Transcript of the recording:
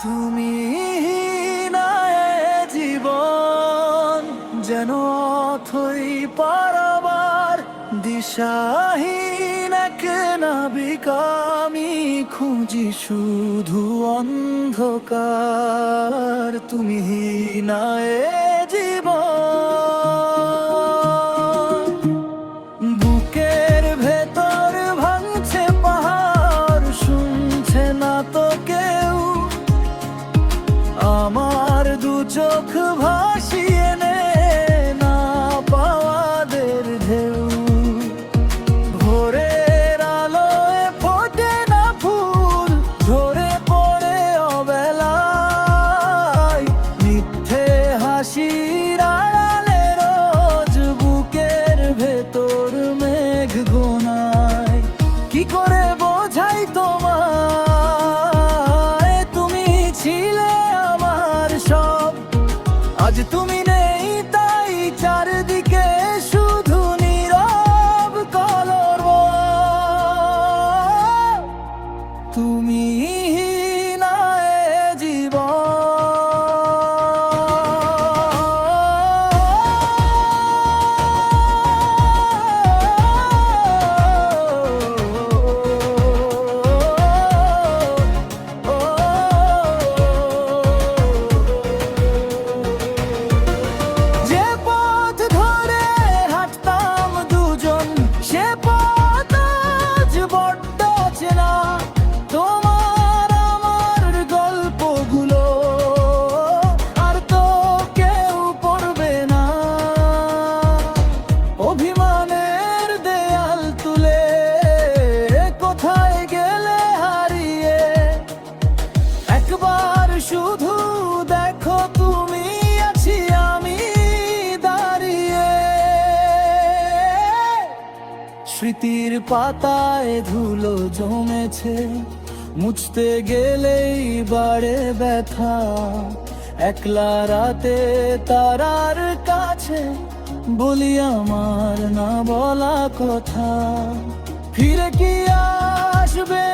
তুমি না এ জীবন যেন অথই পারাবার দিশাহীন এক নাবিক আমি খুঁজি শুধু অন্ধকার। তুমি না এ জীবন বুকের ভেতর ভাঙছে পাহাড়, শুনছে না তো কেউ আমার দু চোখ ভাসিয়ে নে না পাওয়াদের ঢেউ। ভোরের আলোয় ফোটে না ফুল, ঝরে পড়ে অবেলায় মিথ্যে হাসির আড়ালে রোজ বুকের ভেতর মেঘ গোনায়। কি করে বোঝাই তোমায় তুমি ছিলে আমার সব, আজ তুমি নেই তাই চারদিকে শুধু নীরব কলরব। তুমি না এ জীবন। যে পথ ধরে হাঁটতাম দুজন, সে পথ আজ বড্ড চেনা। তোমার আমার গল্পগুলো আর তো কেউ পড়বে না। অভিমানের দেয়াল তুলে কোথায় গেলে হারিয়ে, একবার শুধু দেখো তুমি আছি আমি দাঁড়িয়ে। স্মৃতির পাতায় ধুলো জমেছে, মুছতে গেলেই বাড়ে ব্যথা। একলা রাতে তারার কাছে বলি আমার না বলা কথা। ফিরে কি আসবে